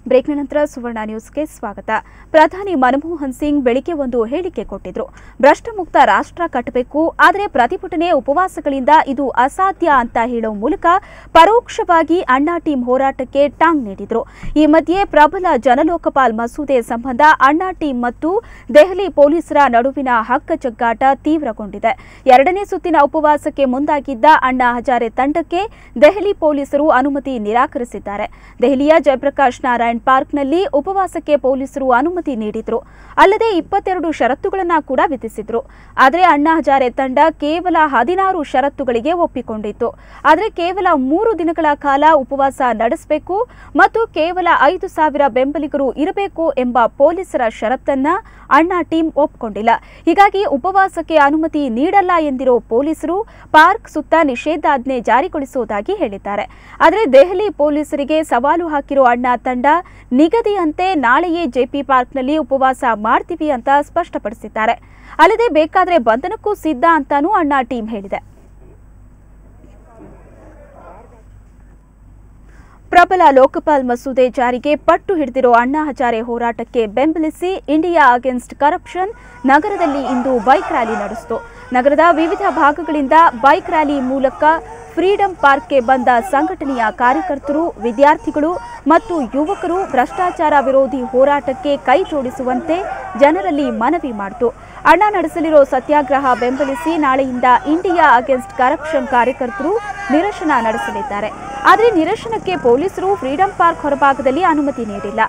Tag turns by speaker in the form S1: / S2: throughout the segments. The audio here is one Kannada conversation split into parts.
S1: ಬ್ರೇಕ್ನ ನಂತರ ಸುವರ್ಣ ನ್ಯೂಸ್ಗೆ ಸ್ವಾಗತ. ಪ್ರಧಾನಿ ಮನಮೋಹನ್ ಸಿಂಗ್ ಬೆಳಿಗ್ಗೆ ಒಂದು ಹೇಳಿಕೆ ಕೊಟ್ಟಿದ್ರು. ಭ್ರಷ್ಟ ಮುಕ್ತ ರಾಷ್ಟ್ರ ಕಟ್ಟಬೇಕು, ಆದರೆ ಪ್ರತಿಭಟನೆ ಉಪವಾಸಗಳಿಂದ ಇದು ಅಸಾಧ್ಯ ಅಂತ ಹೇಳೋ ಮೂಲಕ ಪರೋಕ್ಷವಾಗಿ ಅಣ್ಣಾ ಟೀಮ್ ಹೋರಾಟಕ್ಕೆ ಟಾಂಗ್ ನೀಡಿದ್ರು. ಈ ಮಧ್ಯೆ ಪ್ರಬಲ ಜನಲೋಕಪಾಲ್ ಮಸೂದೆ ಸಂಬಂಧ ಅಣ್ಣಾ ಟೀಮ್ ಮತ್ತು ದೆಹಲಿ ಪೊಲೀಸರ ನಡುವಿನ ಹಗ್ಗಜಗ್ಗಾಟ ತೀವ್ರಗೊಂಡಿದೆ. ಎರಡನೇ ಸುತ್ತಿನ ಉಪವಾಸಕ್ಕೆ ಮುಂದಾಗಿದ್ದ ಅಣ್ಣಾ ಹಜಾರೆ ತಂಡಕ್ಕೆ ದೆಹಲಿ ಪೊಲೀಸರು ಅನುಮತಿ ನಿರಾಕರಿಸಿದ್ದಾರೆ. ದೆಹಲಿಯ ಜಯಪ್ರಕಾಶ್ ನಾರಾಯಣ್ ಪಾರ್ಕ್ನಲ್ಲಿ ಉಪವಾಸಕ್ಕೆ ಪೊಲೀಸರು ಅನುಮತಿ ನೀಡಿದ್ರು. ಅಲ್ಲದೆ 22 ಷರತ್ತುಗಳನ್ನು ಕೂಡ ವಿಧಿಸಿದ್ರು. ಆದರೆ ಅಣ್ಣಾ ಹಜಾರೆ ತಂಡ ಕೇವಲ 16 ಷರತ್ತುಗಳಿಗೆ ಒಪ್ಪಿಕೊಂಡಿತ್ತು. ಆದರೆ ಕೇವಲ 3 ದಿನಗಳ ಕಾಲ ಉಪವಾಸ ನಡೆಸಬೇಕು ಮತ್ತು ಕೇವಲ 5,000 ಬೆಂಬಲಿಗರು ಇರಬೇಕು ಎಂಬ ಪೊಲೀಸರ ಷರತ್ತನ್ನ ಅಣ್ಣಾ ಟೀಮ್ ಒಪ್ಪಿಕೊಂಡಿಲ್ಲ. ಹೀಗಾಗಿ ಉಪವಾಸಕ್ಕೆ ಅನುಮತಿ ನೀಡಲ್ಲ ಎಂದಿರೋ ಪೊಲೀಸರು ಪಾರ್ಕ್ ಸುತ್ತ ನಿಷೇಧಾಜ್ಞೆ ಜಾರಿಗೊಳಿಸುವುದಾಗಿ ಹೇಳಿದ್ದಾರೆ. ಆದರೆ ದೆಹಲಿ ಪೊಲೀಸರಿಗೆ ಸವಾಲು ಹಾಕಿರೋ ಅಣ್ಣಾ ತಂಡ ನಿಗದಿಯಂತೆ ನಾಳೆಯೇ ಜೆಪಿ ಪಾರ್ಕ್ನಲ್ಲಿ ಉಪವಾಸ ಮಾಡ್ತೀವಿ ಅಂತ ಸ್ಪಷ್ಟಪಡಿಸಿದ್ದಾರೆ. ಅಲ್ಲದೆ ಬೇಕಾದ್ರೆ ಬಂಧನಕ್ಕೂ ಸಿದ್ಧ ಅಂತಾನೂ ಅಣ್ಣಾ ಟೀಮ್ ಹೇಳಿದೆ. ಪ್ರಬಲ ಲೋಕಪಾಲ್ ಮಸೂದೆ ಜಾರಿಗೆ ಪಟ್ಟು ಹಿಡಿದಿರೋ ಅಣ್ಣಾ ಹಜಾರೆ ಹೋರಾಟಕ್ಕೆ ಬೆಂಬಲಿಸಿ ಇಂಡಿಯಾ ಅಗೇನ್ಸ್ಟ್ ಕರಪ್ಷನ್ ನಗರದಲ್ಲಿ ಇಂದು ಬೈಕ್ ರ್ಯಾಲಿ ನಡೆಸಿತು. ನಗರದ ವಿವಿಧ ಭಾಗಗಳಿಂದ ಬೈಕ್ ರ್ಯಾಲಿ ಮೂಲಕ ಫ್ರೀಡಂ ಪಾರ್ಕ್ಗೆ ಬಂದ ಸಂಘಟನೆಯ ಕಾರ್ಯಕರ್ತರು, ವಿದ್ಯಾರ್ಥಿಗಳು ಮತ್ತು ಯುವಕರು ಭ್ರಷ್ಟಾಚಾರ ವಿರೋಧಿ ಹೋರಾಟಕ್ಕೆ ಕೈ ಜೋಡಿಸುವಂತೆ ಜನರಲ್ಲಿ ಮನವಿ ಮಾಡಿತು. ಅಣ್ಣಾ ನಡೆಸಲಿರೋ ಸತ್ಯಾಗ್ರಹ ಬೆಂಬಲಿಸಿ ನಾಳೆಯಿಂದ ಇಂಡಿಯಾ ಅಗೇನ್ಸ್ಟ್ ಕರಪ್ಷನ್ ಕಾರ್ಯಕರ್ತರು ನಿರಶನ ನಡೆಸಲಿದ್ದಾರೆ. ಆದರೆ ನಿರಶನಕ್ಕೆ ಪೊಲೀಸರು ಫ್ರೀಡಂ ಪಾರ್ಕ್ ಹೊರಭಾಗದಲ್ಲಿ ಅನುಮತಿ ನೀಡಿಲ್ಲ.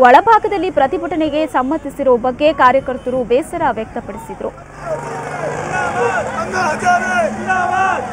S1: ಒಳಭಾಗದಲ್ಲಿ ಪ್ರತಿಭಟನೆಗೆ ಸಮ್ಮತಿಸಿರೋ ಬಗ್ಗೆ ಕಾರ್ಯಕರ್ತರು ಬೇಸರ ವ್ಯಕ್ತಪಡಿಸಿದರು.
S2: ಜಿಂದಾಬಾದ್